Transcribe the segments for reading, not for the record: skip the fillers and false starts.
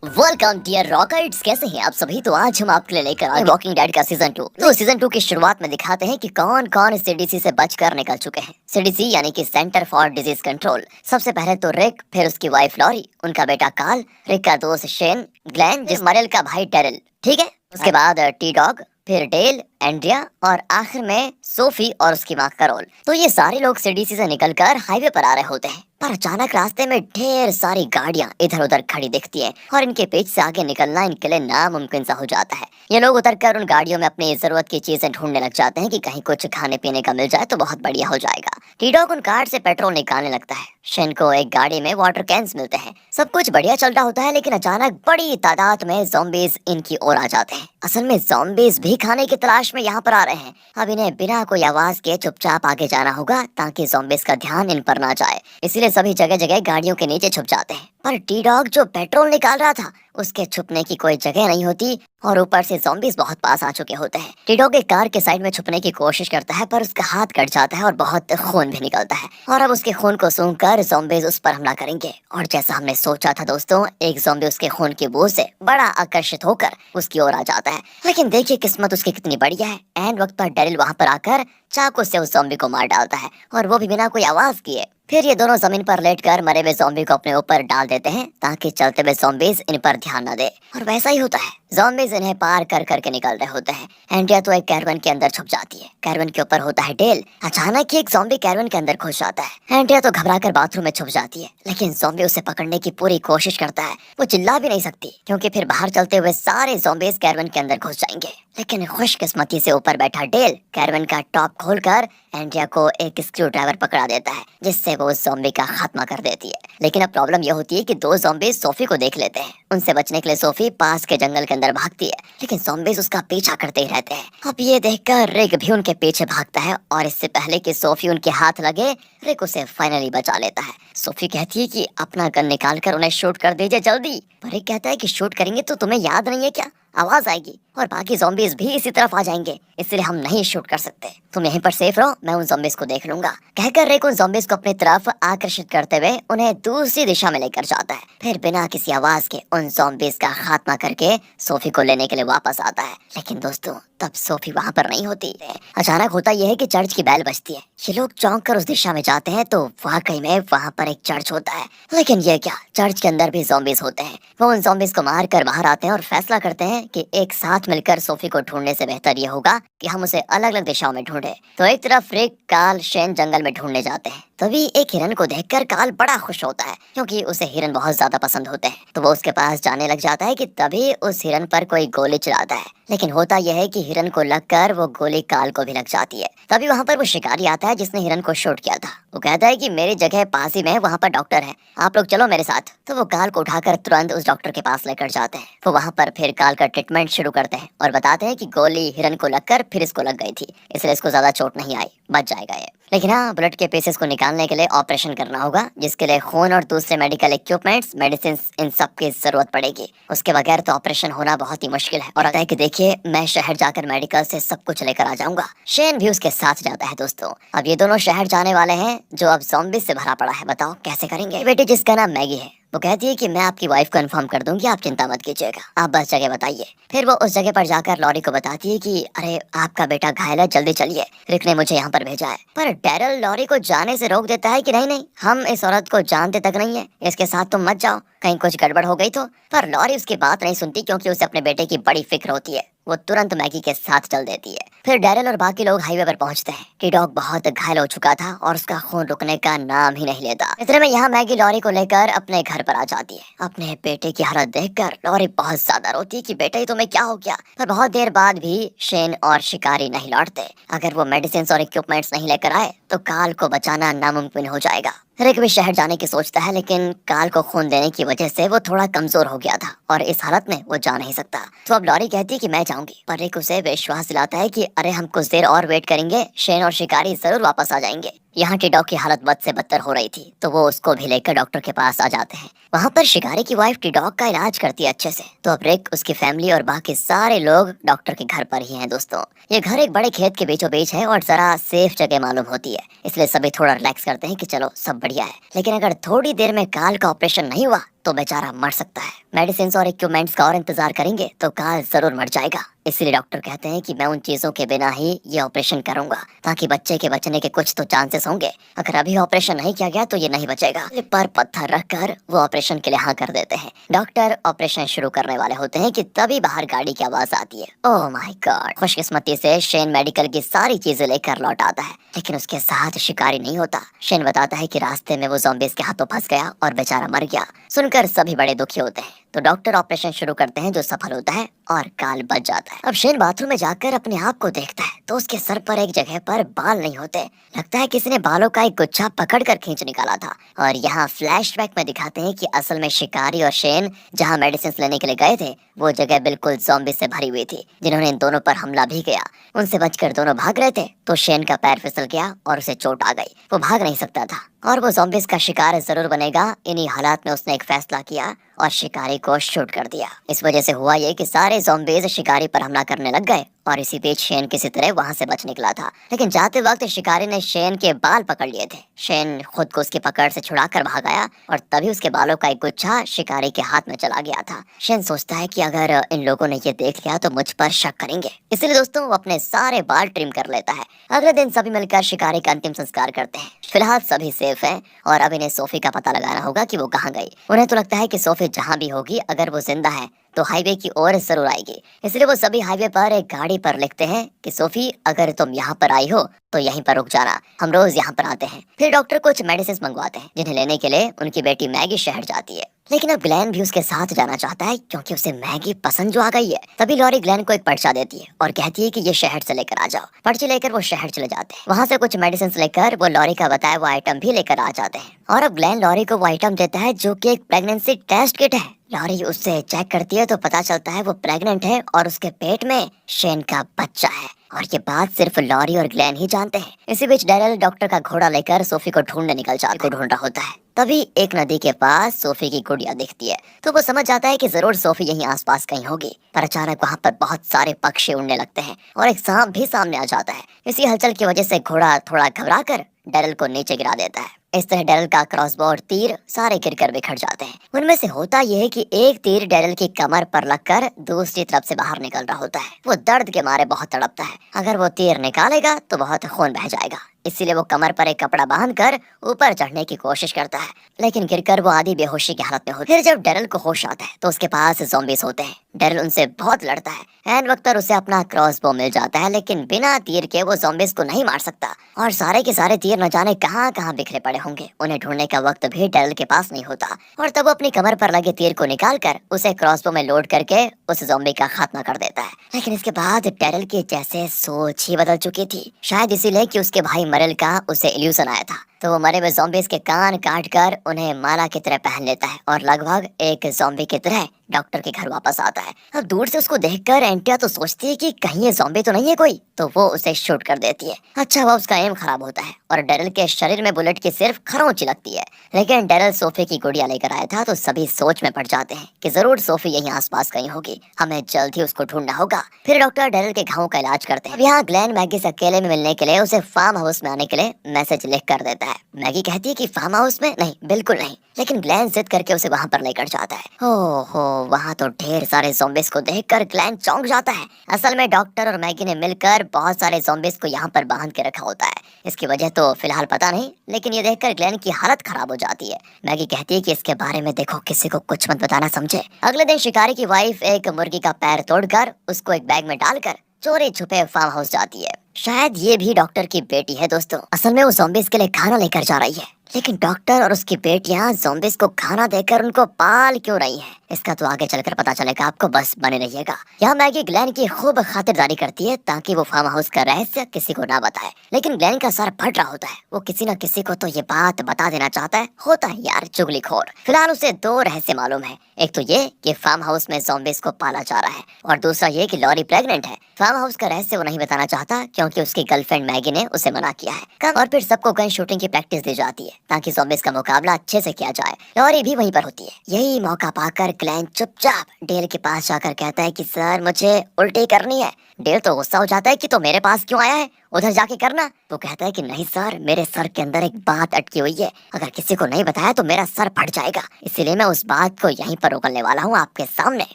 Welcome dear rockets, कैसे हैं आप सभी। तो आज हम आपके लिए लेकर आए वॉकिंग डेड का सीजन 2। तो सीजन 2 की शुरुआत में दिखाते हैं कि कौन कौन सीडीसी से बचकर निकल चुके हैं। सीडीसी यानी कि सेंटर फॉर डिजीज कंट्रोल। सबसे पहले तो रिक, फिर उसकी वाइफ लॉरी, उनका बेटा कार्ल, रिक का दोस्त शेन, ग्लेन, जिस मरेल का भाई टेरल, ठीक है। उसके बाद टी डॉग, फिर डेल, एंड्रिया और आखिर में सोफी और उसकी माँ करोल। तो ये सारे लोग सीडीसी से निकलकर हाईवे पर आ रहे होते हैं, पर अचानक रास्ते में ढेर सारी गाड़ियां इधर उधर खड़ी दिखती हैं और इनके पीछे से आगे निकलना इनके लिए नामुमकिन सा हो जाता है। ये लोग उतरकर उन गाड़ियों में अपनी जरूरत की चीजें ढूंढने लग जाते हैं कि कहीं कुछ खाने पीने का मिल जाए तो बहुत बढ़िया हो जाएगा। टीडॉग उन कार से पेट्रोल निकालने लगता है। शेन को एक गाड़ी में वाटर कैंस मिलते हैं। सब कुछ बढ़िया चल रहा होता है, लेकिन अचानक बड़ी तादाद में ज़ॉम्बीज इनकी ओर आ जाते हैं। असल में ज़ॉम्बीज भी खाने की तलाश में यहाँ पर आ रहे हैं। अब इन्हें बिना कोई आवाज के चुपचाप आगे जाना होगा ताकि ज़ॉम्बीज का ध्यान इन पर ना जाए। इसीलिए सभी जगह जगह गाड़ियों के नीचे छुप जाते हैं। पर टी डॉग जो पेट्रोल निकाल रहा था, उसके छुपने की कोई जगह नहीं होती और ऊपर से ज़ॉम्बीज बहुत पास आ चुके होते हैं। टी डॉग एक कार के साइड में छुपने की कोशिश करता है, पर उसका हाथ कट जाता है और बहुत खून भी निकलता है। और अब उसके खून को सूंघकर ज़ॉम्बीज उस पर हमला करेंगे। और जैसा हमने सोचा था दोस्तों, एक ज़ॉम्बी उसके खून की बू से बड़ा आकर्षित होकर उसकी ओर आ जाता है। लेकिन देखिए किस्मत उसकी कितनी बढ़िया है। एंड वक्त पर डेरिल वहां पर आकर चाकू से उस ज़ॉम्बी को मार डालता है, और वो भी बिना कोई आवाज किए। फिर ये दोनों जमीन पर लेटकर मरे हुए ज़ॉम्बी को अपने ऊपर डाल देते हैं ताकि चलते हुए ज़ॉम्बीज इन पर ध्यान न दे। और वैसा ही होता है, ज़ॉम्बीज इन्हें पार कर करके निकल रहे होते हैं। एंड्रिया तो एक कैरवन के अंदर छुप जाती है। कैरवन के ऊपर होता है डेल। अचानक ही एक ज़ॉम्बी कैरवन के अंदर घुस जाता है। एंड्रिया तो घबराकर बाथरूम में छुप जाती है, लेकिन ज़ॉम्बी उसे पकड़ने की पूरी कोशिश करता है। वो चिल्ला भी नहीं सकती क्योंकि फिर बाहर चलते हुए सारे ज़ॉम्बीज कैरवन के अंदर घुस जाएंगे। लेकिन खुशकिस्मती से ऊपर बैठा डेल कैरवन का टॉप खोलकर एंड्रिया को एक स्क्रू ड्राइवर पकड़ा देता है, जिससे वो उस ज़ॉम्बी का खात्मा कर देती है। लेकिन अब प्रॉब्लम यह होती है कि दो ज़ॉम्बीज सोफी को देख लेते हैं। उनसे बचने के लिए सोफी पास के जंगल के अंदर भागती है, लेकिन ज़ॉम्बीज उसका पीछा करते ही रहते हैं। अब ये देखकर रिक भी उनके पीछे भागता है, और इससे पहले कि सोफी उनके हाथ लगे, रिक उसे फाइनली बचा लेता है। सोफी कहती है कि अपना गन निकाल कर उन्हें शूट कर दीजिए जल्दी। पर रिक कहता है कि शूट करेंगे तो तुम्हें याद नहीं है क्या, आवाज आएगी और बाकी ज़ॉम्बीज भी इसी तरफ आ जाएंगे, इसलिए हम नहीं शूट कर सकते। तुम यहीं पर सेफ रहो, मैं उन ज़ॉम्बीज को देख लूंगा। कहकर रिक उन ज़ॉम्बीज को अपनी तरफ आकर्षित करते हुए उन्हें दूसरी दिशा में लेकर जाता है। फिर बिना किसी आवाज के उन ज़ॉम्बीज का खात्मा करके सोफी को लेने के लिए वापस आता है। लेकिन दोस्तों, तब सोफी वहां पर नहीं होती। अचानक होता यह है कि चर्च की बेल बजती है। ये लोग चौंक कर उस दिशा में जाते हैं तो वाकई में वहां पर एक चर्च होता है। लेकिन ये क्या, चर्च के अंदर भी ज़ॉम्बीज होते हैं। वो उन ज़ॉम्बीज को मार कर बाहर आते हैं और फैसला करते हैं कि एक साथ मिलकर सोफी को ढूंढने से बेहतर ये होगा कि हम उसे अलग अलग दिशाओं में ढूंढे। तो एक तरफ रिक, कार्ल, शेन जंगल में ढूंढने जाते हैं। तभी एक हिरन को देखकर कार्ल बड़ा खुश होता है क्योंकि उसे हिरन बहुत ज्यादा पसंद होते हैं। तो वो उसके पास जाने लग जाता है कि तभी उस हिरन पर कोई गोली चलाता है। लेकिन होता यह है कि हिरन को लगकर वो गोली कार्ल को भी लग जाती है। तभी वहां पर वो शिकारी आता है जिसने हिरन को शूट किया था। वो कहता है कि मेरी जगह पास ही में वहां पर डॉक्टर है, आप लोग चलो मेरे साथ। तो वो कार्ल को उठाकर तुरंत उस डॉक्टर के पास लेकर जाते हैं। वो वहां पर फिर कार्ल का ट्रीटमेंट शुरू करते हैं और बताते हैं कि गोली हिरन को लगकर फिर इसको लग गई थी, इसलिए इसको ज्यादा चोट नहीं आई, बच जाएगा ये। लेकिन हाँ, ब्लड के पीसेस को निकालने के लिए ऑपरेशन करना होगा, जिसके लिए खून और दूसरे मेडिकल इक्विपमेंट्स, मेडिसिन, इन सब की जरूरत पड़ेगी। उसके बगैर तो ऑपरेशन होना बहुत ही मुश्किल है। और आता है कि देखिए, मैं शहर जाकर मेडिकल से सब कुछ लेकर आ जाऊंगा। शेन भी उसके साथ जाता है। दोस्तों, अब ये दोनों शहर जाने वाले हैं जो अब ज़ॉम्बीज से भरा पड़ा है। बताओ कैसे करेंगे। बेटी जिसका नाम मैगी है, वो कहती है कि मैं आपकी वाइफ को इन्फॉर्म कर दूंगी, आप चिंता मत कीजिएगा, आप बस जगह बताइए। फिर वो उस जगह पर जाकर लॉरी को बताती है कि अरे आपका बेटा घायल है, जल्दी चलिए, रिक ने मुझे यहाँ पर भेजा है। पर डेरिल लॉरी को जाने से रोक देता है कि नहीं नहीं, हम इस औरत को जानते तक नहीं है, इसके साथ तुम मत जाओ, कहीं कुछ गड़बड़ हो गई तो। पर लॉरी उसकी बात नहीं सुनती क्योंकि उसे अपने बेटे की बड़ी फिक्र होती है। वो तुरंत मैगी के साथ चल देती है। फिर डेरिल और बाकी लोग हाईवे पर पहुंचते हैं। टी डॉग बहुत घायल हो चुका था और उसका खून रुकने का नाम ही नहीं लेता। इतने में यहाँ मैगी लॉरी को लेकर अपने घर पर आ जाती है। अपने बेटे की हालत देखकर लॉरी बहुत ज्यादा रोती है कि बेटा ये तुम्हें क्या हो गया। पर बहुत देर बाद भी शेन और शिकारी नहीं लौटते। अगर वो मेडिसिन और इक्विपमेंट्स नहीं लेकर आए तो कार्ल को बचाना नामुमकिन हो जाएगा। रिक भी शहर जाने की सोचता है, लेकिन कार्ल को खून देने की वजह से वो थोड़ा कमजोर हो गया था और इस हालत में वो जा नहीं सकता। तो अब लॉरी कहती है कि मैं जाऊंगी, पर रिक उसे विश्वास दिलाता है कि अरे हम कुछ देर और वेट करेंगे, शेन और शिकारी जरूर वापस आ जाएंगे। यहाँ टी-डॉग की हालत बद से बदतर हो रही थी, तो वो उसको भी लेकर डॉक्टर के पास आ जाते हैं। वहाँ पर शिकारी की वाइफ टी-डॉग का इलाज करती है अच्छे से। तो अब रिक, उसकी फैमिली और बाकी सारे लोग डॉक्टर के घर पर ही हैं। दोस्तों, ये घर एक बड़े खेत के बीचों बीच है और जरा सेफ जगह मालूम होती है, इसलिए सभी थोड़ा रिलैक्स करते हैं कि चलो सब बढ़िया है। लेकिन अगर थोड़ी देर में कार्ल का ऑपरेशन नहीं हुआ तो बेचारा मर सकता है। मेडिसिन और इक्विपमेंट्स का और इंतजार करेंगे तो कार्ल जरूर मर जाएगा। इसलिए डॉक्टर कहते हैं कि मैं उन चीजों के बिना ही ये ऑपरेशन करूंगा ताकि बच्चे के बचने के कुछ तो चांसेस होंगे। अगर अभी ऑपरेशन नहीं किया गया तो ये नहीं बचेगा। पर पत्थर रखकर वो ऑपरेशन के लिए हाँ कर देते हैं। डॉक्टर ऑपरेशन शुरू करने वाले होते हैं कि तभी बाहर गाड़ी की आवाज आती है। Oh my God. खुशकिस्मती से शेन मेडिकल की सारी चीजें लेकर लौट आता है, लेकिन उसके साथ शिकारी नहीं होता। शेन बताता है कि रास्ते में वो ज़ॉम्बीज़ के हाथों फंस गया और बेचारा मर गया। सुनकर सभी बड़े दुखी होते हैं। तो डॉक्टर ऑपरेशन शुरू करते हैं जो सफल होता है और कार्ल बच जाता है। अब शेन बाथरूम में जाकर अपने आप को देखता है तो उसके सर पर एक जगह पर बाल नहीं होते। लगता है किसी ने बालों का एक गुच्छा पकड़कर खींच निकाला था। और यहाँ फ्लैशबैक में दिखाते हैं कि असल में शिकारी और शेन जहाँ मेडिसिन लेने के लिए गए थे वो जगह बिल्कुल ज़ॉम्बी से भरी हुई थी, जिन्होंने इन दोनों पर हमला भी किया। उनसे बचकर दोनों भाग रहे थे तो शेन का पैर फिसल गया और उसे चोट आ गई। वो भाग नहीं सकता था और वो ज़ॉम्बीज़ का शिकार जरूर बनेगा। इन्हीं हालात में उसने एक फैसला किया और शिकारी को शूट कर दिया। इस वजह से हुआ ये कि सारे ज़ॉम्बीज़ शिकारी पर हमला करने लग गए और इसी बीच शेन किसी तरह वहां से बच निकला था। लेकिन जाते वक्त शिकारी ने शेन के बाल पकड़ लिए थे। शेन खुद को उसकी पकड़ से छुड़ाकर भाग आया और तभी उसके बालों का एक गुच्छा शिकारी के हाथ में चला गया था। शेन सोचता है कि अगर इन लोगों ने ये देख लिया तो मुझ पर शक करेंगे, इसलिए दोस्तों वो अपने सारे बाल ट्रिम कर लेता है। अगले दिन सभी मिलकर शिकारी का अंतिम संस्कार करते हैं। फिलहाल सभी सेफ हैं और अब इन्हें सोफी का पता लगाना होगा कि वो कहाँ गई। उन्हें तो लगता है कि सोफी जहाँ भी होगी अगर वो जिंदा है तो हाईवे की ओर जरूर आएगी। इसलिए वो सभी हाईवे पर एक गाड़ी पर लिखते हैं कि सोफी अगर तुम यहाँ पर आई हो तो यहीं पर रुक जाना, हम रोज यहाँ पर आते हैं। फिर डॉक्टर कुछ मेडिसिन मंगवाते हैं जिन्हें लेने के लिए उनकी बेटी मैगी शहर जाती है। लेकिन अब ग्लेन भी उसके साथ जाना चाहता है क्योंकि उसे मैगी पसंद जो आ गई है। तभी लॉरी ग्लेन को एक पर्चा देती है और कहती है कि ये शहर से लेकर आ जाओ। पर्ची लेकर वो शहर चले जाते हैं। वहाँ से कुछ मेडिसिन लेकर वो लॉरी का बताया वो आइटम भी लेकर आ जाते हैं। और अब ग्लेन लॉरी को वो आइटम देता है जो कि एक प्रेगनेंसी टेस्ट किट है। लॉरी उससे चेक करती है तो पता चलता है वो प्रेग्नेंट है और उसके पेट में शेन का बच्चा है। और ये बात सिर्फ लॉरी और ग्लेन ही जानते हैं। इसी बीच डैरेल डॉक्टर का घोड़ा लेकर सोफी को ढूंढने निकल जाता है। ढूंढ रहा होता है तभी एक नदी के पास सोफी की गुड़िया दिखती है तो वो समझ जाता है कि जरूर सोफी यहीं आसपास कहीं होगी। पर अचानक वहाँ पर बहुत सारे पक्षी उड़ने लगते हैं और एक सांप भी सामने आ जाता है। इसी हलचल की वजह से घोड़ा थोड़ा घबरा कर डैरेल को नीचे गिरा देता है। इस तरह डैरेल का क्रॉसबो और तीर सारे गिरकर बिखर जाते हैं। उनमें से होता यह है कि एक तीर डैरेल की कमर पर लगकर दूसरी तरफ से बाहर निकल रहा होता है। वो दर्द के मारे बहुत तड़पता है। अगर वो तीर निकालेगा तो बहुत खून बह जाएगा, इसीलिए वो कमर पर एक कपड़ा बांधकर ऊपर चढ़ने की कोशिश करता है, लेकिन गिरकर वो आधी बेहोशी की हालत में होता है। फिर जब डैरेल को होश आता है तो उसके पास ज़ॉम्बीज़ होते हैं। डैरेल उनसे बहुत लड़ता है। एन वक्त पर उसे अपना क्रॉसबो मिल जाता है, लेकिन बिना तीर के वो ज़ॉम्बीज़ को नहीं मार सकता और सारे के सारे तीर न जाने कहाँ कहाँ बिखरे पड़े होंगे। उन्हें ढूंढने का वक्त भी डैरेल के पास नहीं होता और तब वो अपनी कमर पर लगे तीर को निकालकर उसे क्रॉसबो में लोड करके उस ज़ॉम्बी का खात्मा कर देता है। लेकिन इसके बाद डैरेल की जैसे सोच ही बदल चुकी थी, शायद इसीलिए कि उसके भाई मरेल का उसे इल्यूजन आया था। तो वो मरे हुए ज़ॉम्बीज़ के कान काट कर उन्हें माला की तरह पहन लेता है और लगभग एक ज़ॉम्बी की तरह डॉक्टर के घर वापस आता है। अब दूर से उसको देखकर एंटिया तो सोचती है कि कहीं ये ज़ॉम्बी तो नहीं है कोई, तो वो उसे शूट कर देती है। अच्छा हुआ उसका एम खराब होता है और डैरेल के शरीर में बुलेट की सिर्फ खरोंच लगती है। लेकिन डैरेल सोफी की गुड़िया लेकर आया था तो सभी सोच में पड़ जाते हैं कि जरूर सोफी यहीं आसपास कहीं होगी, हमें जल्द ही उसको ढूंढना होगा। फिर डॉक्टर डैरेल के घावों का इलाज करते हैं। अब यहाँ ग्लेन मैगी से अकेले में मिलने के लिए उसे फार्म हाउस में आने के लिए मैसेज लिख कर देता है। मैगी कहती है कि फार्म हाउस में नहीं, बिल्कुल नहीं, लेकिन ग्लेन जिद करके उसे वहाँ पर लेकर जाता है। ओहो, वहाँ तो ढेर सारे ज़ॉम्बीज़ को देखकर ग्लेन चौंक जाता है। असल में डॉक्टर और मैगी ने मिलकर बहुत सारे ज़ॉम्बीज़ को यहाँ पर बांध के रखा होता है। इसकी वजह तो फिलहाल पता नहीं, लेकिन ये देखकर ग्लेन की हालत खराब हो जाती है। मैगी कहती है कि इसके बारे में देखो, किसी को कुछ मत बताना, समझे। अगले दिन शिकारी की वाइफ एक मुर्गी का पैर तोड़कर उसको एक बैग में डालकर चोरी छुपे फार्म हाउस जाती है। शायद ये भी डॉक्टर की बेटी है दोस्तों। असल में वो ज़ॉम्बीज़ के लिए खाना लेकर जा रही है, लेकिन डॉक्टर और उसकी बेटियां ज़ॉम्बीज़ को खाना देकर उनको पाल क्यों रही हैं, इसका तो आगे चलकर पता चलेगा। आपको बस बने रहिएगा। यहाँ मैगी ग्लेन की खूब खातिरदारी करती है ताकि वो फार्म हाउस का रहस्य किसी को ना बताए, लेकिन ग्लेन का सर फट रहा होता है। वो किसी न किसी को तो ये बात बता देना चाहता है। होता है यार चुगलीखोर। फिलहाल उसे दो रहस्य मालूम है। एक तो ये कि फार्म हाउस में ज़ॉम्बीज़ को पाला जा रहा है और दूसरा ये कि लॉरी प्रेग्नेंट है। फार्म हाउस का रहस्य वो नहीं बताना चाहता क्योंकि उसकी गर्लफ्रेंड मैगी ने उसे मना किया है। और फिर सबको गन शूटिंग की प्रैक्टिस दी जाती है। ताकि ज़ॉम्बीज़ का मुकाबला अच्छे से किया जाए। लॉरी भी वहीं पर होती है। यही मौका पाकर ग्लेन चुपचाप डेल के पास जाकर कहता है कि सर मुझे उल्टी करनी है। डेल तो गुस्सा हो जाता है कि तो मेरे पास क्यों आया है, उधर जाके करना। तो कहता है कि नहीं सर, मेरे सर के अंदर एक बात अटकी हुई है, अगर किसी को नहीं बताया तो मेरा सर फट जाएगा, इसीलिए मैं उस बात को यहीं पर उगलने वाला हूँ आपके सामने।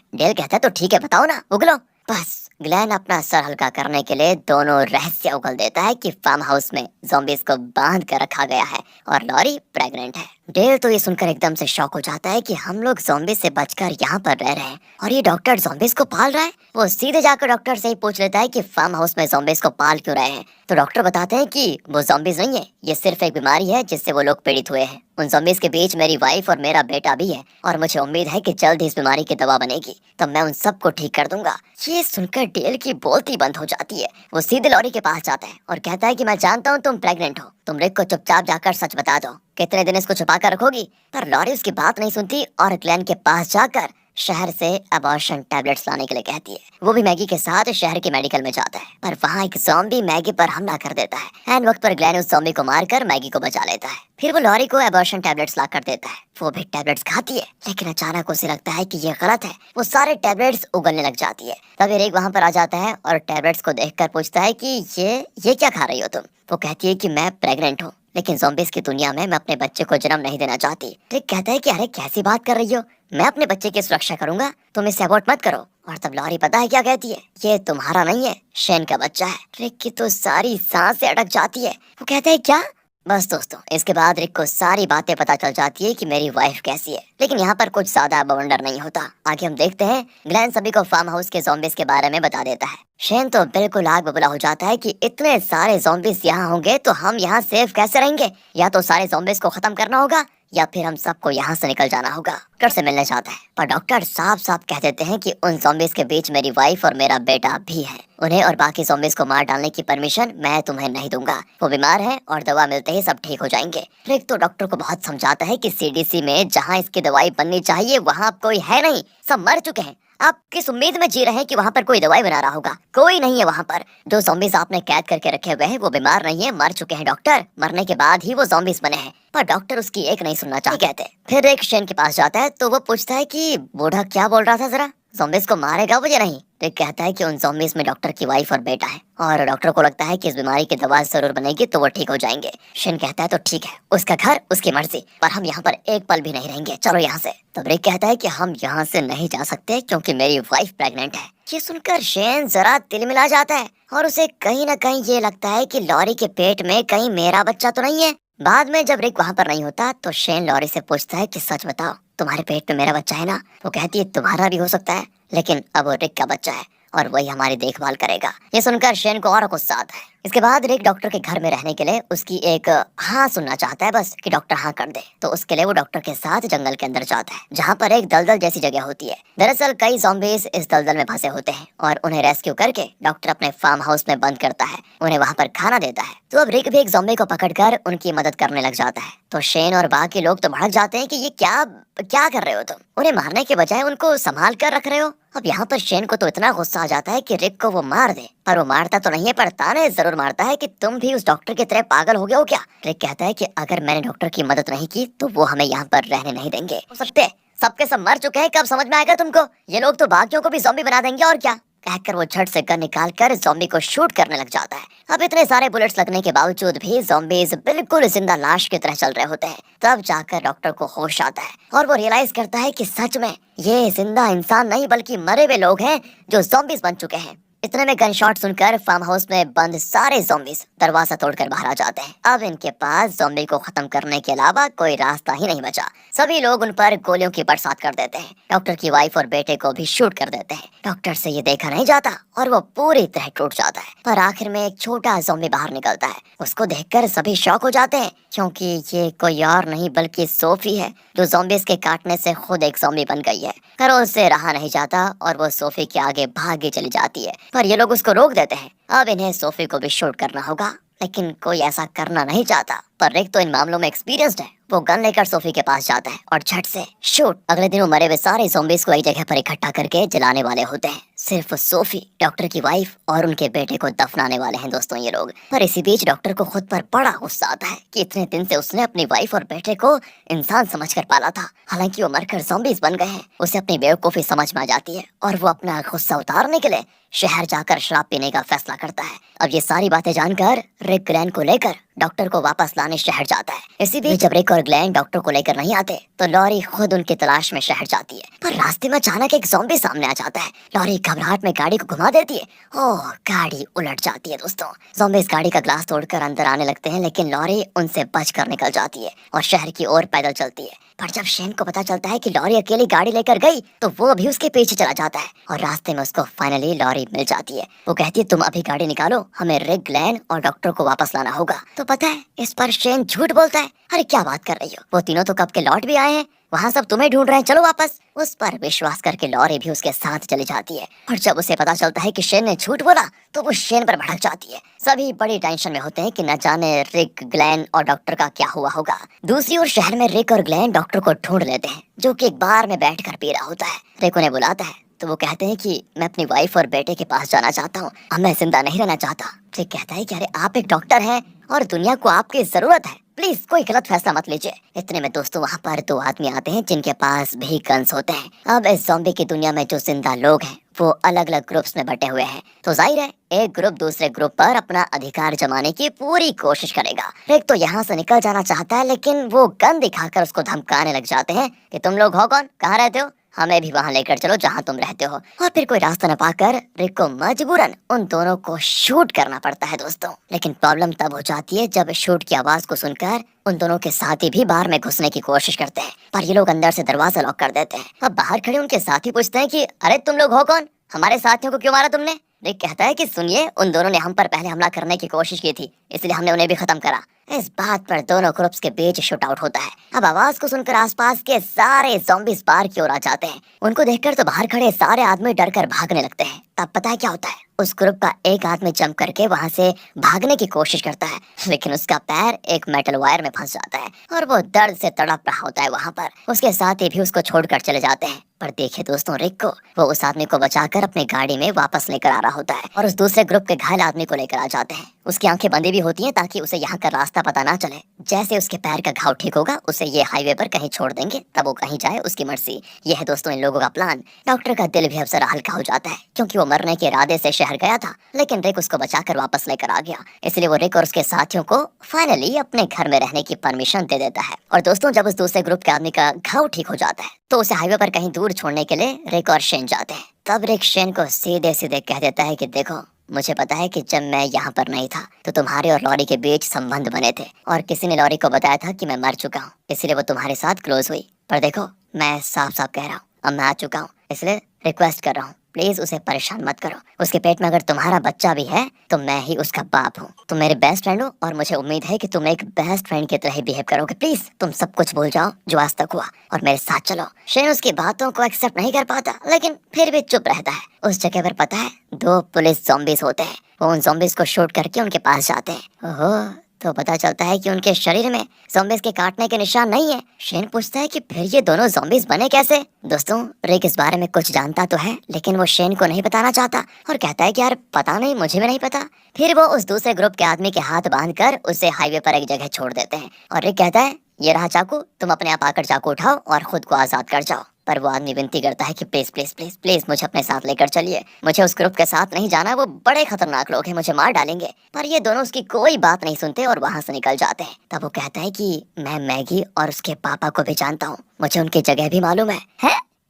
डेल कहता है तो ठीक है बताओ ना, उगलो। बस ग्लेन अपना सर हल्का करने के लिए दोनों रहस्य उगल देता है कि फार्म हाउस में ज़ॉम्बीज़ को बांध कर रखा गया है और लॉरी प्रेग्नेंट है। डेल तो ये सुनकर एकदम से शॉक हो जाता है कि हम लोग ज़ॉम्बीज़ से बचकर यहाँ पर रह रहे हैं और ये डॉक्टर ज़ॉम्बीज़ को पाल रहा है। वो सीधे जाकर डॉक्टर से ही पूछ लेता है कि फार्म हाउस में ज़ॉम्बीज़ को पाल क्यों रहे हैं। तो डॉक्टर बताते हैं कि वो ज़ॉम्बीज़ नहीं है, ये सिर्फ एक बीमारी है जिससे वो लोग पीड़ित हुए हैं। उन ज़ॉम्बीज़ के बीच मेरी वाइफ और मेरा बेटा भी है और मुझे उम्मीद है कि जल्द ही इस बीमारी की दवा बनेगी, तब मैं उन सबको ठीक कर दूंगा। ये सुनकर डेल की बोलती बंद हो जाती है। वो सीधे लॉरी के पास जाता है और कहता है कि मैं जानता हूँ तुम प्रेग्नेंट हो, तुम रिक को चुपचाप जाकर सच बता दो, कितने दिन इसको छुपा कर रखोगी। पर लॉरी उसकी बात नहीं सुनती और ग्लेन के पास जाकर शहर से अबॉर्शन टैबलेट्स लाने के लिए कहती है। वो भी मैगी के साथ शहर के मेडिकल में जाता है, पर वहाँ एक ज़ॉम्बी मैगी पर हमला कर देता है। एन वक्त पर ग्लेन उस ज़ॉम्बी को मारकर मैगी को बचा लेता है। फिर वो लॉरी को अबॉर्शन टैबलेट्स ला कर देता है। वो भी टैबलेट्स खाती है, लेकिन अचानक उसे लगता है कि ये गलत है। वो सारे टैबलेट्स उगलने लग जाती है। तभी रिक वहाँ पर आ जाता है और टैबलेट्स को देखकर पूछता है कि ये क्या खा रही हो तुम। वो कहती है कि मैं प्रेग्नेंट हूँ, लेकिन ज़ॉम्बीज़ की दुनिया में मैं अपने बच्चे को जन्म नहीं देना चाहती। रिक कहता है कि अरे कैसी बात कर रही हो, मैं अपने बच्चे की सुरक्षा करूंगा, तुम इससे अबॉर्ट मत करो। और तब लॉरी पता है क्या कहती है, ये तुम्हारा नहीं है, शेन का बच्चा है। रिक की तो सारी सांसें अटक जाती है। वो कहता है क्या। बस दोस्तों, इसके बाद रिक को सारी बातें पता चल जाती है कि मेरी वाइफ कैसी है, लेकिन यहाँ पर कुछ ज्यादा बवंडर नहीं होता। आगे हम देखते हैं ग्लेन सभी को फार्म हाउस के ज़ॉम्बीज़ के बारे में बता देता है। शेन तो बिल्कुल आग बबूला हो जाता है कि इतने सारे ज़ॉम्बीज़ यहाँ होंगे तो हम यहाँ सेफ कैसे रहेंगे, या तो सारे ज़ॉम्बीज़ को खत्म करना होगा या फिर हम सबको यहाँ से निकल जाना होगा। डॉक्टर से मिलने जाता है, पर डॉक्टर साफ साफ कह देते हैं कि उन ज़ॉम्बीज़ के बीच मेरी वाइफ और मेरा बेटा भी है, उन्हें और बाकी ज़ॉम्बीज़ को मार डालने की परमिशन मैं तुम्हें नहीं दूंगा। वो बीमार है और दवा मिलते ही सब ठीक हो जाएंगे। रिक तो डॉक्टर को बहुत समझाता है कि सीडीसी में जहाँ इसकी दवाई बननी चाहिए वहाँ कोई है नहीं, सब मर चुके हैं। आप किस उम्मीद में जी रहे हैं कि वहाँ पर कोई दवाई बना रहा होगा, कोई नहीं है वहाँ पर। जो ज़ॉम्बीज़ आपने कैद करके रखे हुए हैं वो बीमार नहीं है, मर चुके हैं डॉक्टर, मरने के बाद ही वो ज़ॉम्बीज़ बने हैं। पर डॉक्टर उसकी एक नहीं सुनना चाहते कहते। फिर एक शेन के पास जाता है तो वो पूछता है कि बूढ़ा क्या बोल रहा था, जरा ज़ॉम्बीज़ को मारेगा वो या नहीं। रिक कहता है कि उन ज़ॉम्बीज़ में डॉक्टर की वाइफ और बेटा है और डॉक्टर को लगता है कि इस बीमारी की दवा जरूर बनेगी तो वो ठीक हो जाएंगे। शेन कहता है तो ठीक है, उसका घर उसकी मर्जी, पर हम यहाँ पर एक पल भी नहीं रहेंगे, चलो यहाँ से। तब रिक कहता है कि हम यहाँ से नहीं जा सकते क्योंकि मेरी वाइफ प्रेग्नेंट है। ये सुनकर शेन जरा तिलमिला जाता है और उसे कहीं ना कहीं ये लगता है कि लॉरी के पेट में कहीं मेरा बच्चा तो नहीं है। बाद में जब रिक वहाँ पर नहीं होता तो शेन लॉरी से पूछता है कि सच बताओ, तुम्हारे पेट में मेरा बच्चा है ना। वो कहती है तुम्हारा भी हो सकता है, लेकिन अब वो रिक का बच्चा है और वही हमारी देखभाल करेगा। ये सुनकर शेन को और गुस्सा आता है। इसके बाद रिक डॉक्टर के घर में रहने के लिए उसकी एक हाँ सुनना चाहता है, बस कि डॉक्टर हाँ कर दे। तो उसके लिए वो डॉक्टर के साथ जंगल के अंदर जाता है जहाँ पर एक दलदल जैसी जगह होती है। दरअसल कई ज़ॉम्बीज़ इस दलदल में फंसे होते हैं और उन्हें रेस्क्यू करके डॉक्टर अपने फार्म हाउस में बंद करता है, उन्हें वहाँ पर खाना देता है। तो अब रिक भी एक ज़ॉम्बी को पकड़कर उनकी मदद करने लग जाता है। तो शेन और बाकी लोग तो भड़क जाते हैं कि ये क्या क्या कर रहे हो तुम, उन्हें मारने के बजाय उनको संभाल कर रख रहे हो। अब यहाँ पर शेन को तो इतना गुस्सा आ जाता है कि रिक को वो मार दे, पर वो मारता तो नहीं है, पर ताने जरूर मारता है कि तुम भी उस डॉक्टर की तरह पागल हो गए हो क्या। रिक कहता है कि अगर मैंने डॉक्टर की मदद नहीं की तो वो हमें यहाँ पर रहने नहीं देंगे। हो सकते सबके सब मर चुके हैं, कब समझ में आएगा तुमको, ये लोग तो बाकियों को भी ज़ॉम्बी बना देंगे और क्या। कहकर वो झट से गन निकाल कर ज़ॉम्बी को शूट करने लग जाता है। अब इतने सारे बुलेट्स लगने के बावजूद भी ज़ॉम्बीज़ बिल्कुल जिंदा लाश की तरह चल रहे होते हैं। तब जाकर डॉक्टर को होश आता है और वो रियलाइज करता है कि सच में ये जिंदा इंसान नहीं बल्कि मरे हुए लोग हैं जो ज़ॉम्बीज़ बन चुके हैं। इतने में गन शॉट सुनकर फार्म हाउस में बंद सारे ज़ॉम्बीज़ दरवाजा तोड़कर बाहर आ जाते हैं। अब इनके पास ज़ॉम्बी को खत्म करने के अलावा कोई रास्ता ही नहीं बचा। सभी लोग उन पर गोलियों की बरसात कर देते हैं, डॉक्टर की वाइफ और बेटे को भी शूट कर देते हैं। डॉक्टर से ये देखा नहीं जाता और वो पूरी तरह टूट जाता है। पर आखिर में एक छोटा ज़ॉम्बी बाहर निकलता है, उसको देखकर सभी शॉक हो जाते हैं क्योंकि ये कोई और नहीं बल्कि सोफी है जो ज़ॉम्बीज़ के काटने से खुद एक ज़ॉम्बी बन गई है। पर उससे रहा नहीं जाता और वो सोफी के आगे भागी चली जाती है, पर ये लोग उसको रोक देते हैं। अब इन्हें सोफी को भी शूट करना होगा, लेकिन कोई ऐसा करना नहीं चाहता। पर रिक तो इन मामलों में एक्सपीरियंस्ड है। वो गन लेकर सोफी के पास जाता है और झट से शूट। अगले दिन वो मरे हुए सारे ज़ॉम्बीज़ को एक जगह पर इकट्ठा करके जलाने वाले होते हैं। सिर्फ सोफी, डॉक्टर की वाइफ और उनके बेटे को दफनाने वाले हैं दोस्तों ये लोग। पर इसी बीच डॉक्टर को खुद पर बड़ा गुस्सा आता है कि इतने दिन से उसने अपनी वाइफ और बेटे को इंसान समझकर पाला था, हालांकि वो मरकर ज़ॉम्बीज बन गए हैं। उसे अपनी बेवकूफी समझ में आ जाती है और वो अपना गुस्सा उतारने के लिए शहर जाकर शराब पीने का फैसला करता है। अब ये सारी बातें जानकर रिक ग्लेन को लेकर डॉक्टर को वापस लाने शहर जाता है। इसी बीच जब रिक और ग्लेन डॉक्टर को लेकर नहीं आते तो लॉरी खुद उनकी तलाश में शहर जाती है, पर रास्ते में अचानक एक ज़ॉम्बी सामने आ जाता है। लॉरी घबराहट में गाड़ी को घुमा देती है। ओह, गाड़ी उलट जाती है दोस्तों। ज़ॉम्बी इस गाड़ी का ग्लास तोड़कर अंदर आने लगते हैं, लेकिन लॉरी उनसे बचकर निकल जाती है और शहर की ओर पैदल चलती है। पर जब शेन को पता चलता है कि लॉरी अकेली गाड़ी लेकर गई तो वो भी उसके पीछे चला जाता है और रास्ते में उसको फाइनली लॉरी मिल जाती है। वो कहती है तुम अभी गाड़ी निकालो, हमें रिक, ग्लेन और डॉक्टर को वापस लाना होगा। तो पता है इस पर शेन झूठ बोलता है। अरे क्या बात कर रही हो, वो तीनों तो कब के लौट भी आए हैं, वहाँ सब तुम्हें ढूंढ रहे हैं, चलो वापस। उस पर विश्वास करके लॉरी भी उसके साथ चली जाती है और जब उसे पता चलता है कि शेन ने झूठ बोला तो वो शेन पर भड़क जाती है। सभी बड़ी टेंशन में होते हैं कि न जाने रिक, ग्लेन और डॉक्टर का क्या हुआ होगा। दूसरी ओर शहर में रिक और ग्लेन डॉक्टर को ढूंढ लेते हैं, जो कि एक बार में बैठकर पी रहा होता है। रिक उन्हें बुलाता है तो वो कहते हैं कि मैं अपनी वाइफ और बेटे के पास जाना चाहता हूँ, अब मैं जिंदा नहीं रहना चाहता। रिक कहता है कि अरे आप एक डॉक्टर हैं और दुनिया को आपकी जरूरत है, प्लीज कोई गलत फैसला मत लीजिए। इतने में दोस्तों वहाँ पर दो आदमी आते हैं जिनके पास भी गन्स होते हैं। अब इस ज़ॉम्बी की दुनिया में जो जिंदा लोग हैं वो अलग अलग ग्रुप्स में बटे हुए हैं, तो जाहिर है एक ग्रुप दूसरे ग्रुप पर अपना अधिकार जमाने की पूरी कोशिश करेगा। रिक तो यहाँ से निकल जाना चाहता है, लेकिन वो गन दिखाकर उसको धमकाने लग जाते हैं कि तुम लोग हो कौन, कहाँ रहते हो, हमें भी वहाँ लेकर चलो जहाँ तुम रहते हो। और फिर कोई रास्ता न पाकर रिक को मजबूरन उन दोनों को शूट करना पड़ता है दोस्तों। लेकिन प्रॉब्लम तब हो जाती है जब शूट की आवाज को सुनकर उन दोनों के साथी भी बाहर में घुसने की कोशिश करते हैं, पर ये लोग अंदर से दरवाजा लॉक कर देते हैं। अब बाहर खड़े उनके साथी पूछते हैं कि अरे तुम लोग हो कौन, हमारे साथियों को क्यों मारा तुमने। रिक कहता है कि सुनिए, उन दोनों ने हम पर पहले हमला करने की कोशिश की थी, इसलिए हमने उन्हें भी खत्म करा। इस बात पर दोनों ग्रुप्स के बीच शूट आउट होता है। अब आवाज को सुनकर आसपास के सारे ज़ॉम्बीज़ बाहर की ओर आ जाते हैं। उनको देखकर तो बाहर खड़े सारे आदमी डरकर भागने लगते हैं। तब पता है क्या होता है, उस ग्रुप का एक आदमी जंप करके वहां से भागने की कोशिश करता है, लेकिन उसका पैर एक मेटल वायर में फंस जाता है और वो दर्द से तड़प रहा होता है वहां पर। उसके साथी भी उसको छोड़कर चले जाते हैं। पर देखिए दोस्तों, रिक को वो उस आदमी को बचाकर अपनी गाड़ी में वापस लेकर आ रहा होता है और उस दूसरे ग्रुप के घायल आदमी को लेकर आ जाते हैं। उसकी आंखें बंदी भी होती हैं ताकि उसे यहाँ का रास्ता पता ना चले। जैसे उसके पैर का घाव ठीक होगा उसे ये हाईवे पर कहीं छोड़ देंगे, तब वो कहीं जाए उसकी मर्जी। यह है दोस्तों इन लोगों का प्लान। डॉक्टर का दिल भी अब जरा हल्का हो जाता है क्योंकि वो मरने के इरादे से शहर गया था, लेकिन रिक उसको बचाकर वापस लेकर आ गया। इसलिए वो रिक और उसके साथियों को फाइनली अपने घर में रहने की परमिशन दे देता है। और दोस्तों जब उस दूसरे ग्रुप के आदमी का घाव ठीक हो जाता है तो उसे हाईवे पर कहीं दूर छोड़ने के लिए रिक और शेन जाते हैं। तब रिक शेन को सीधे सीधे कह देता है कि देखो, मुझे पता है कि जब मैं यहाँ पर नहीं था तो तुम्हारे और लॉरी के बीच संबंध बने थे और किसी ने लॉरी को बताया था कि मैं मर चुका हूँ, इसलिए वो तुम्हारे साथ क्लोज हुई। पर देखो, मैं साफ साफ कह रहा हूँ, अब मैं आ चुका हूँ, इसलिए रिक्वेस्ट कर रहा हूँ, प्लीज उसे परेशान मत करो। उसके पेट में अगर तुम्हारा बच्चा भी है तो मैं ही उसका बाप हूँ। तुम मेरे बेस्ट फ्रेंड हो और मुझे उम्मीद है कि तुम एक बेस्ट फ्रेंड की तरह ही बिहेव करोगे। प्लीज तुम सब कुछ भूल जाओ जो आज तक हुआ और मेरे साथ चलो। शेन उसकी बातों को एक्सेप्ट नहीं कर पाता, लेकिन फिर भी चुप रहता है। उस जगह पर पता है दो पुलिस ज़ॉम्बीज़ होते हैं। वो उन ज़ॉम्बीज़ को शूट करके उनके पास जाते हैं। ओह, तो पता चलता है कि उनके शरीर में ज़ॉम्बीज़ के काटने के निशान नहीं है। शेन पूछता है कि फिर ये दोनों ज़ॉम्बीज़ बने कैसे। दोस्तों रिक इस बारे में कुछ जानता तो है, लेकिन वो शेन को नहीं बताना चाहता और कहता है कि यार पता नहीं, मुझे भी नहीं पता। फिर वो उस दूसरे ग्रुप के आदमी के हाथ बांधकर उसे हाईवे पर एक जगह छोड़ देते हैं और रिक कहता है ये रहा चाकू, तुम अपने आप आकर चाकू उठाओ और खुद को आजाद कर जाओ। पर वो आदमी विनती करता है कि प्लीज प्लीज प्लीज प्लीज मुझे अपने साथ लेकर चलिए, मुझे उस ग्रुप के साथ नहीं जाना, वो बड़े खतरनाक लोग हैं, मुझे मार डालेंगे। पर ये दोनों उसकी कोई बात नहीं सुनते और वहां से निकल जाते हैं। तब वो कहता है कि मैं मैगी और उसके पापा को भी जानता हूँ, मुझे उनकी जगह भी मालूम है।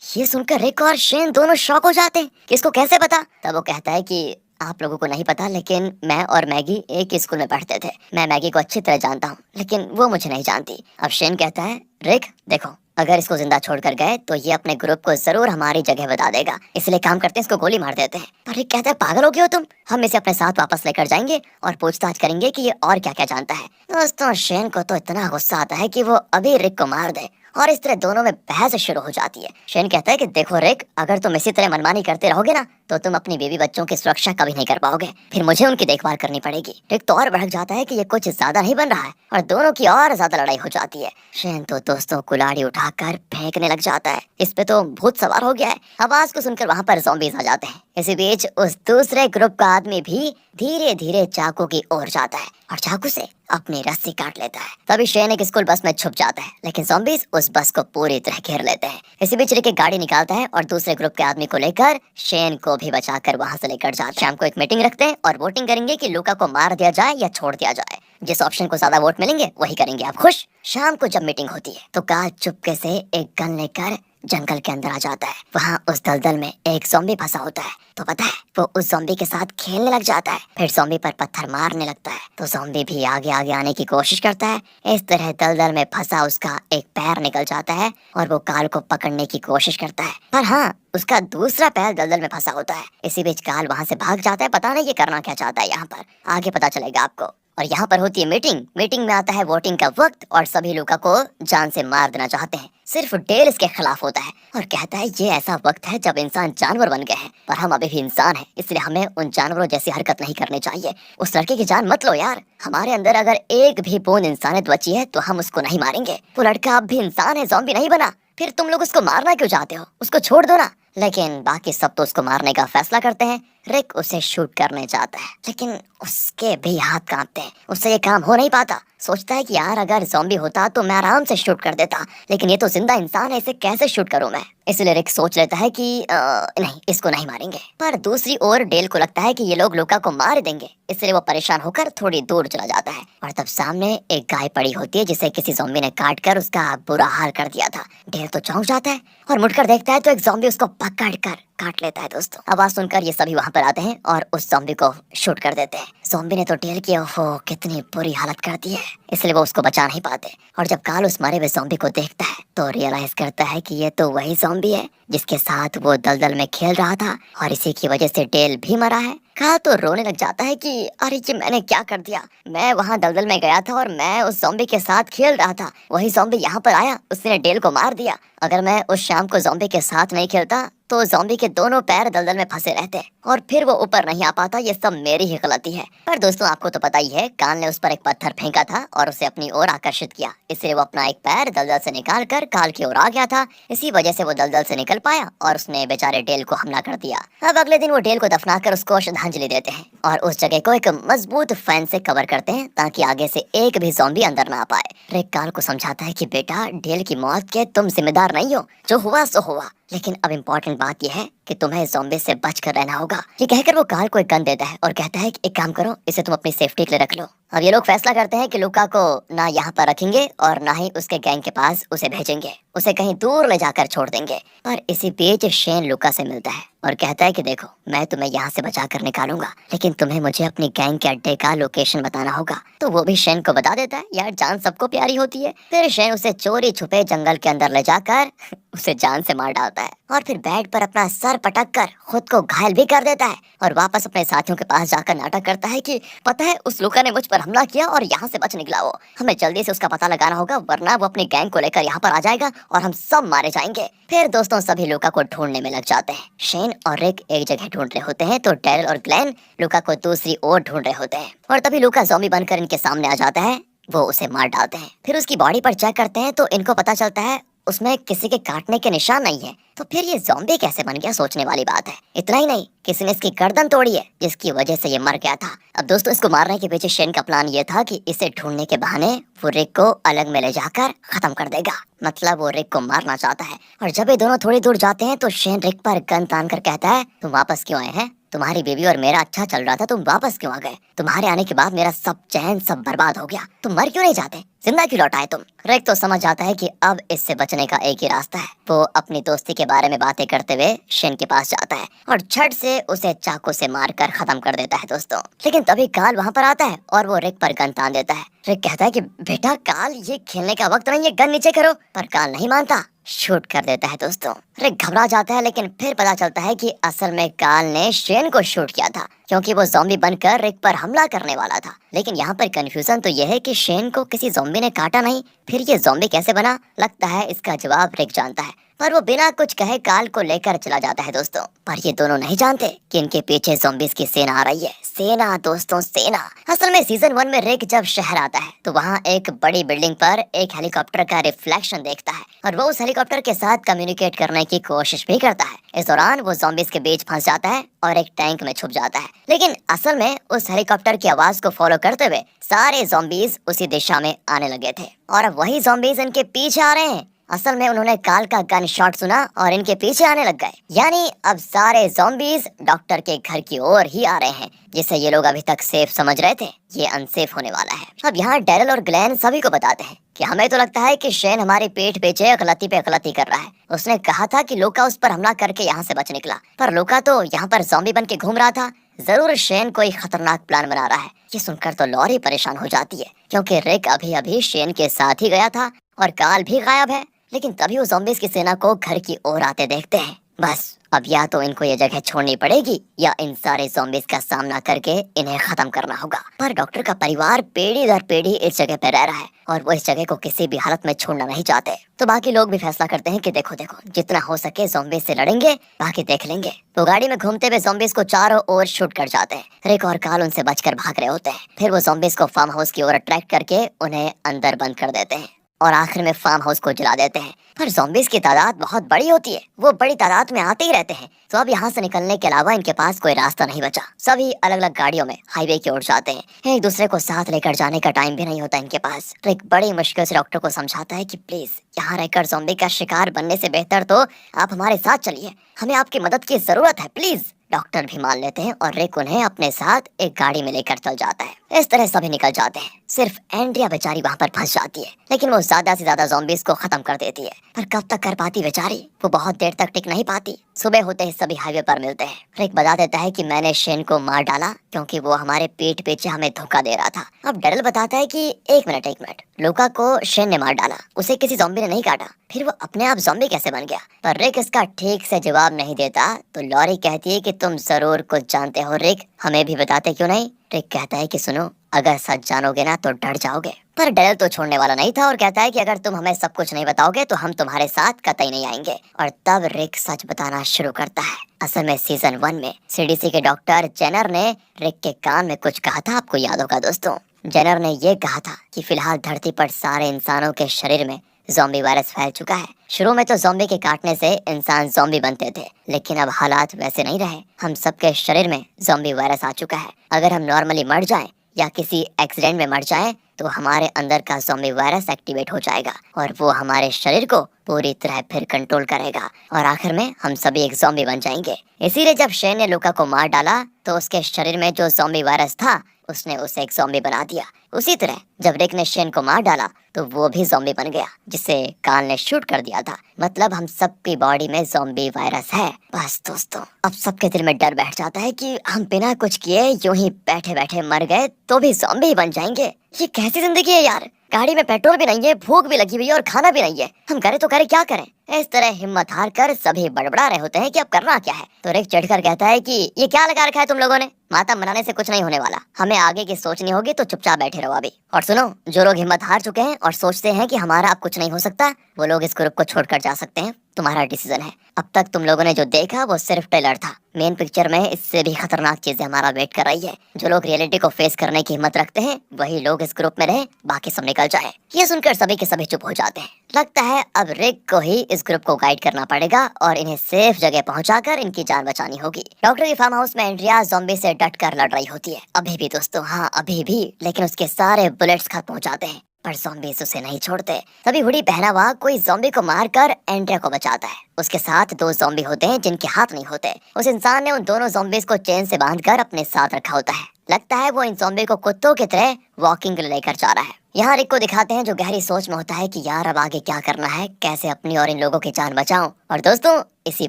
ये सुनकर रिक और शेन दोनों शॉक हो जाते हैं कि इसको कैसे पता। तब वो कहता है कि आप लोगों को नहीं पता, लेकिन मैं और मैगी एक ही स्कूल में पढ़ते थे। मैं मैगी को अच्छी तरह जानता हूँ, लेकिन वो मुझे नहीं जानती। अब शेन कहता है रिक देखो, अगर इसको जिंदा छोड़कर गए तो ये अपने ग्रुप को जरूर हमारी जगह बता देगा, इसलिए काम करते हैं इसको गोली मार देते हैं। पर रिक कहता है पागल हो गए हो तुम, हम इसे अपने साथ वापस लेकर जाएंगे और पूछताछ करेंगे कि ये और क्या क्या जानता है। दोस्तों शेन को तो इतना गुस्सा आता है कि वो अभी रिक को मार दे और इस तरह दोनों में बहस शुरू हो जाती है। शेन कहता है कि देखो रिक, अगर तुम इसी तरह मनमानी करते रहोगे ना तो तुम अपनी बीवी बच्चों की सुरक्षा कभी नहीं कर पाओगे, फिर मुझे उनकी देखभाल करनी पड़ेगी। रिक तो और भड़क जाता है कि ये कुछ ज्यादा नहीं बन रहा है और दोनों की और ज्यादा लड़ाई हो जाती है। शेन तो दोस्तों कुल्हाड़ी उठाकर फेंकने लग जाता है। इस पे तो भूत सवार हो गया है। आवाज को सुनकर वहाँ पर ज़ॉम्बीज़ आ जाते हैं। इसी बीच उस दूसरे ग्रुप का आदमी भी धीरे धीरे चाकू की ओर जाता है और चाकू से अपनी रस्सी काट लेता है। तभी शेन एक स्कूल बस में छुप जाता है, लेकिन ज़ॉम्बीज़ उस बस को पूरी तरह घेर लेते हैं। इसी बीच रिक एक गाड़ी निकालता है और दूसरे ग्रुप के आदमी को लेकर शेन को भी बचाकर वहां से लेकर जाता है। शाम को एक मीटिंग रखते हैं और वोटिंग करेंगे कि लूका को मार दिया जाए या छोड़ दिया जाए। जिस ऑप्शन को ज्यादा वोट मिलेंगे वही करेंगे। आप खुश? शाम को जब मीटिंग होती है तो काल चुपके से एक गन लेकर जंगल के अंदर आ जाता है। वहाँ उस दलदल में एक ज़ॉम्बी फंसा होता है, तो पता है वो उस ज़ॉम्बी के साथ खेलने लग जाता है। फिर ज़ॉम्बी पर पत्थर मारने लगता है तो ज़ॉम्बी भी आगे आगे आने की कोशिश करता है। इस तरह दलदल में फंसा उसका एक पैर निकल जाता है और वो काल को पकड़ने की कोशिश करता है, पर हाँ, उसका दूसरा पैर दलदल में फंसा होता है। इसी बीच काल वहाँ से भाग जाता है। पता नहीं ये करना क्या चाहता है, यहाँ पर आगे पता चलेगा आपको। और यहाँ पर होती है मीटिंग में आता है वोटिंग का वक्त और सभी लूका को जान से मार देना चाहते हैं। सिर्फ डेल इसके खिलाफ होता है और कहता है ये ऐसा वक्त है जब इंसान जानवर बन गए हैं, पर हम अभी भी इंसान हैं, इसलिए हमें उन जानवरों जैसी हरकत नहीं करनी चाहिए। उस लड़के की जान मत लो यार, हमारे अंदर अगर एक भी बूंद इंसानियत बची है तो हम उसको नहीं मारेंगे। वो लड़का अब भी इंसान है, ज़ॉम्बी नहीं बना। फिर तुम लोग उसको मारना क्यों चाहते हो? उसको छोड़ दो ना। लेकिन बाकी सब तो उसको मारने का फैसला करते हैं। रिक उसे शूट करने चाहता है, लेकिन उसके भी हाथ कांपते हैं, उससे ये काम हो नहीं पाता। सोचता है कि यार अगर ज़ॉम्बी होता तो मैं आराम से शूट कर देता, लेकिन ये तो जिंदा इंसान है, इसे कैसे शूट करूं मैं? इसलिए रिक सोच लेता है कि नहीं, इसको नहीं मारेंगे। पर दूसरी ओर डेल को लगता है कि ये लोग लूका को मार देंगे, इसलिए वो परेशान होकर थोड़ी दूर चला जाता है। और तब सामने एक गाय पड़ी होती है जिसे किसी ज़ॉम्बी ने काट कर उसका बुरा हाल कर दिया था। डेल तो चौंक जाता है और मुड़कर देखता है तो एक ज़ॉम्बी उसको पकड़ कर काट लेता है। दोस्तों, आवाज सुनकर ये सभी वहां पर आते हैं और उस ज़ॉम्बी को शूट कर देते हैं। ज़ॉम्बी ने तो डेल की ओहो कितनी बुरी हालत कर दी है, इसलिए वो उसको बचा नहीं पाते। और जब काल उस मरे हुए ज़ॉम्बी को देखता है तो रियलाइज करता है कि ये तो वही ज़ॉम्बी है जिसके साथ वो दलदल में खेल रहा था और इसी की वजह से डेल भी मरा है। काल तो रोने लग जाता है कि अरे ये मैंने क्या कर दिया, मैं वहाँ दलदल में गया था और मैं उस ज़ॉम्बी के साथ खेल रहा था, वही ज़ॉम्बी यहाँ पर आया, उसने डेल को मार दिया। अगर मैं उस शाम को ज़ॉम्बी के साथ नहीं खेलता तो ज़ॉम्बी के दोनों पैर दलदल में फंसे रहते और फिर वो ऊपर नहीं आ पाता। ये सब मेरी ही गलती है। पर दोस्तों, आपको तो पता ही है, काल ने उस पर एक पत्थर फेंका था और उसे अपनी ओर आकर्षित किया, इसलिए वो अपना एक पैर दलदल से निकाल कर काल की ओर आ गया था। इसी वजह से वो दलदल से निकल पाया और उसने बेचारे डेल को हमला कर दिया। अब अगले दिन वो डेल को दफनाकर उसको श्रद्धांजलि देते हैं और उस जगह को एक मजबूत फैन से कवर करते हैं ताकि आगे से एक भी ज़ॉम्बी अंदर ना आ पाए। रिक काल को समझाता है कि बेटा, डेल की मौत के तुम जिम्मेदार नहीं हो, जो हुआ सो हुआ, लेकिन अब इम्पोर्टेंट बात यह है कि तुम्हें ज़ॉम्बी से बच कर रहना होगा। ये कहकर वो काल को एक गन देता है और कहता है कि एक काम करो, इसे तुम अपनी सेफ्टी के लिए रख लो। अब ये लोग फैसला करते हैं कि लूका को ना यहाँ पर रखेंगे और ना ही उसके गैंग के पास उसे भेजेंगे, उसे कहीं दूर ले जाकर छोड़ देंगे। पर इसी बीच शेन लूका से मिलता है और कहता है कि देखो, मैं तुम्हें यहाँ से बचा कर निकालूंगा, लेकिन तुम्हें मुझे अपनी गैंग के अड्डे का लोकेशन बताना होगा। तो वो भी शेन को बता देता है। यार, जान सबको प्यारी होती है। फिर शेन उसे चोरी छुपे जंगल के अंदर ले जाकर उसे जान से मार डालता है और फिर बेड पर अपना सर पटक कर खुद को घायल भी कर देता है और वापस अपने साथियों के पास जाकर नाटक करता है कि पता है, उस लूका ने मुझ पर हमला किया और यहाँ से बच निकला वो, हमें जल्दी से उसका पता लगाना होगा, वरना वो अपनी गैंग को लेकर यहाँ पर आ जाएगा और हम सब मारे जाएंगे। फिर दोस्तों, सभी लूका को ढूंढने में लग जाते हैं। शेन और रिक एक जगह ढूंढ रहे होते हैं तो डैरिल और ग्लेन लूका को दूसरी ओर ढूंढ रहे होते हैं और तभी लूका ज़ॉम्बी बनकर इनके सामने आ जाता है। वो उसे मार डालते हैं। फिर उसकी बॉडी पर चेक करते हैं तो इनको पता चलता है उसमें किसी के काटने के निशान नहीं है। तो फिर ये ज़ॉम्बी कैसे बन गया, सोचने वाली बात है। इतना ही नहीं, किसी ने इसकी गर्दन तोड़ी है जिसकी वजह से ये मर गया था। अब दोस्तों, इसको मारने के पीछे शेन का प्लान ये था कि इसे ढूंढने के बहाने वो रिक को अलग में ले जाकर खत्म कर देगा। मतलब वो रिक को मारना चाहता है। और जब ये दोनों थोड़ी दूर जाते हैं तो शेन रिक पर गन तान कर कहता है, तुम वापस क्यों आए हैं? तुम्हारी बेबी और मेरा अच्छा चल रहा था, तुम वापस क्यों आ गए? तुम्हारे आने के बाद मेरा सब चैन सब बर्बाद हो गया। तुम मर क्यों नहीं जाते? जिंदा क्यों लौट आए तुम? रिक तो समझ जाता है कि अब इससे बचने का एक ही रास्ता है। वो अपनी दोस्ती के बारे में बातें करते हुए शेन के पास जाता है और झट से उसे चाकू से मारकर खत्म कर देता है दोस्तों। लेकिन तभी काल वहाँ पर आता है और वो रिक पर गन तान देता है। रिक कहता है कि बेटा काल, ये खेलने का वक्त नहीं है, गन नीचे करो। पर काल नहीं मानता, शूट कर देता है दोस्तों। रिक घबरा जाता है, लेकिन फिर पता चलता है कि असल में काल ने शेन को शूट किया था क्योंकि वो ज़ॉम्बी बनकर रिक पर हमला करने वाला था। लेकिन यहाँ पर कंफ्यूजन तो यह है कि शेन को किसी ज़ॉम्बी ने काटा नहीं, फिर ये ज़ॉम्बी कैसे बना? लगता है इसका जवाब रिक जानता है। पर वो बिना कुछ कहे काल को लेकर चला जाता है दोस्तों। पर ये दोनों नहीं जानते कि इनके पीछे ज़ॉम्बीज़ की सेना आ रही है। सेना दोस्तों, सेना। असल में सीजन 1 में रिक जब शहर आता है तो वहाँ एक बड़ी बिल्डिंग पर एक हेलीकॉप्टर का रिफ्लेक्शन देखता है और वो उस हेलीकॉप्टर के साथ कम्युनिकेट करने की कोशिश भी करता है। इस दौरान वो ज़ॉम्बीज़ के बीच फंस जाता है और एक टैंक में छुप जाता है। लेकिन असल में उस हेलीकॉप्टर की आवाज को फॉलो करते हुए सारे ज़ॉम्बीज़ उसी दिशा में आने लगे थे और अब वही ज़ॉम्बीज़ इनके पीछे आ रहे हैं। असल में उन्होंने काल का गन शॉट सुना और इनके पीछे आने लग गए। यानी अब सारे ज़ॉम्बीज़ डॉक्टर के घर की ओर ही आ रहे हैं, जिसे ये लोग अभी तक सेफ समझ रहे थे, ये अनसेफ होने वाला है। अब यहाँ डैरल और ग्लेन सभी को बताते हैं कि हमें तो लगता है कि शेन हमारी पीठ पीछे अकलती पे अकलती कर रहा है। उसने कहा था कि लूका उस पर हमला करके यहाँ से बच निकला, पर लूका तो यहाँ पर ज़ॉम्बी बन के घूम रहा था। जरूर शेन कोई खतरनाक प्लान बना रहा है। ये सुनकर तो लॉरी परेशान हो जाती है, क्योंकि रिक अभी अभी शेन के साथ ही गया था और काल भी गायब है। लेकिन तभी वो ज़ॉम्बीज़ की सेना को घर की ओर आते देखते हैं। बस अब या तो इनको ये जगह छोड़नी पड़ेगी या इन सारे ज़ॉम्बीज़ का सामना करके इन्हें खत्म करना होगा। पर डॉक्टर का परिवार पीढ़ी दर पीढ़ी इस जगह पे रह रहा है और वो इस जगह को किसी भी हालत में छोड़ना नहीं चाहते। तो बाकी लोग भी फैसला करते हैं कि देखो देखो जितना हो सके ज़ॉम्बीज़ से लड़ेंगे, बाकी देख लेंगे। वो गाड़ी में घूमते हुए ज़ॉम्बीज़ को चारों ओर शूट कर जाते हैं। रिक और काल उनसे बचकर भाग रहे होते हैं। फिर वो ज़ॉम्बीज़ को फार्म हाउस की ओर अट्रैक्ट करके उन्हें अंदर बंद कर देते हैं और आखिर में फार्म हाउस को जला देते हैं। पर ज़ॉम्बीज़ की तादाद बहुत बड़ी होती है, वो बड़ी तादाद में आते ही रहते हैं। तो अब यहाँ से निकलने के अलावा इनके पास कोई रास्ता नहीं बचा। सभी अलग अलग गाड़ियों में हाईवे की ओर जाते हैं। एक दूसरे को साथ लेकर जाने का टाइम भी नहीं होता इनके पास। तो एक बड़ी मुश्किल से डॉक्टर को समझाता है कि प्लीज यहाँ रहकर ज़ॉम्बी का शिकार बनने से बेहतर तो आप हमारे साथ चलिए, हमें आपकी मदद की जरूरत है प्लीज। डॉक्टर भी मान लेते हैं और रिक उन्हें अपने साथ एक गाड़ी में लेकर चल जाता है। इस तरह सभी निकल जाते हैं। सिर्फ एंड्रिया बेचारी वहाँ पर फंस जाती है, लेकिन वो ज्यादा से ज्यादा ज़ॉम्बीज़ को खत्म कर देती है। पर कब तक कर पाती बेचारी, वो बहुत देर तक टिक नहीं पाती। सुबह होते ही सभी हाईवे पर मिलते हैं। रिक बता देता है कि मैंने शेन को मार डाला क्योंकि वो हमारे पीठ पीछे हमें धोखा दे रहा था। अब डैरल बताता है कि एक मिनट, लूका को शेन ने मार डाला, उसे किसी ज़ॉम्बी ने नहीं काटा, फिर वो अपने आप ज़ॉम्बी कैसे बन गया? पर रिक इसका ठीक से जवाब नहीं देता तो लॉरी कहती है कि तुम जरूर कुछ जानते हो रिक, हमें भी बताते क्यों नहीं? रिक कहता है कि सुनो, अगर सच जानोगे ना तो डर जाओगे। पर डैरल तो छोड़ने वाला नहीं था और कहता है कि अगर तुम हमें सब कुछ नहीं बताओगे तो हम तुम्हारे साथ कतई नहीं आएंगे। और तब रिक सच बताना शुरू करता है। असल में सीजन 1 में सीडीसी के डॉक्टर जेनर ने रिक के कान में कुछ कहा था, आपको याद होगा दोस्तों। जेनर ने ये कहा था कि फिलहाल धरती पर सारे इंसानों के शरीर में ज़ॉम्बी वायरस फैल चुका है। शुरू में तो ज़ॉम्बी के काटने से इंसान ज़ॉम्बी बनते थे, लेकिन अब हालात वैसे नहीं रहे। हम सबके शरीर में ज़ॉम्बी वायरस आ चुका है। अगर हम नॉर्मली मर जाएं या किसी एक्सीडेंट में मर जाएं तो हमारे अंदर का ज़ॉम्बी वायरस एक्टिवेट हो जाएगा और वो हमारे शरीर को पूरी तरह फिर कंट्रोल करेगा और आखिर में हम सभी एक ज़ॉम्बी बन जाएंगे। इसीलिए जब शेन ने लूका को मार डाला तो उसके शरीर में जो ज़ॉम्बी वायरस था उसने उसे एक ज़ॉम्बी बना दिया। उसी तरह जब रिक ने शेन को मार डाला तो वो भी ज़ॉम्बी बन गया, जिसे काल ने शूट कर दिया था। मतलब हम सबकी बॉडी में ज़ॉम्बी वायरस है। बस दोस्तों, अब सबके दिल में डर बैठ जाता है कि हम बिना कुछ किए यूं ही बैठे बैठे मर गए तो भी ज़ॉम्बी बन जाएंगे। ये कैसी जिंदगी है यार? गाड़ी में पेट्रोल भी नहीं है, भूख भी लगी हुई है और खाना भी नहीं है। हम करें तो करें, क्या करें? इस तरह हिम्मत हार कर सभी बड़बड़ा रहे होते हैं कि अब करना क्या है। तो रिक चढ़कर कहता है कि ये क्या लगा रखा है तुम लोगों ने? मातम मनाने से कुछ नहीं होने वाला, हमें आगे की सोचनी होगी, तो चुपचाप बैठे रहो अभी। और सुनो, जो लोग हिम्मत हार चुके हैं और सोचते हैं कि हमारा अब कुछ नहीं हो सकता, वो लोग इस ग्रुप को छोड़कर जा सकते हैं। तुम्हारा डिसीजन है। अब तक तुम लोगों ने जो देखा वो सिर्फ ट्रेलर था। मेन पिक्चर में इससे भी खतरनाक चीजें हमारा वेट कर रही है। जो लोग रियलिटी को फेस करने की हिम्मत रखते हैं वही लोग इस ग्रुप में रहे, बाकी सब निकल जाए। ये सुनकर सभी के सभी चुप हो जाते हैं। लगता है अब रिक को ही इस ग्रुप को गाइड करना पड़ेगा और इन्हें सेफ जगह पहुंचाकर इनकी जान बचानी होगी। डॉक्टर के फार्म हाउस में एंड्रिया ज़ॉम्बी से डट कर लड़ रही होती है, अभी भी दोस्तों, हाँ अभी भी। लेकिन उसके सारे बुलेट्स खत्म हो जाते हैं, पर ज़ॉम्बीज़ उसे नहीं छोड़ते। तभी हुडी पहना हुआ कोई ज़ॉम्बी को मारकर एंड्रिया को बचाता है। उसके साथ 2 ज़ॉम्बी होते हैं जिनके हाथ नहीं होते। उस इंसान ने उन दोनों ज़ॉम्बीज़ को चेन से बांधकर अपने साथ रखा होता है। लगता है वो इन ज़ॉम्बी को कुत्तों की तरह वॉकिंग लेकर जा रहा है। यहाँ रिक को दिखाते हैं जो गहरी सोच में होता है कि यार अब आगे क्या करना है, कैसे अपनी और इन लोगों की जान बचाऊं। और दोस्तों, इसी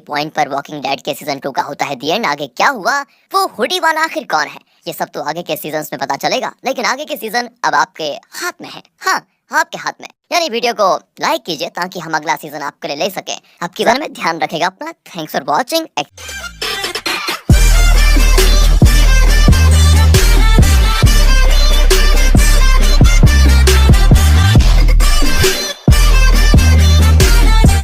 पॉइंट पर वॉकिंग डेड के सीजन 2 का होता है दी एंड। आगे क्या हुआ, वो हुडी वाला आखिर कौन है, ये सब तो आगे के सीजन्स में पता चलेगा। लेकिन आगे के सीजन अब आपके हाथ में है। हाँ, आपके हाथ में। यानी वीडियो को लाइक कीजिए ताकि हम अगला सीजन आपके लिए ले सके। आपकी बारे में ध्यान रखेगा अपना। Thanks for watching.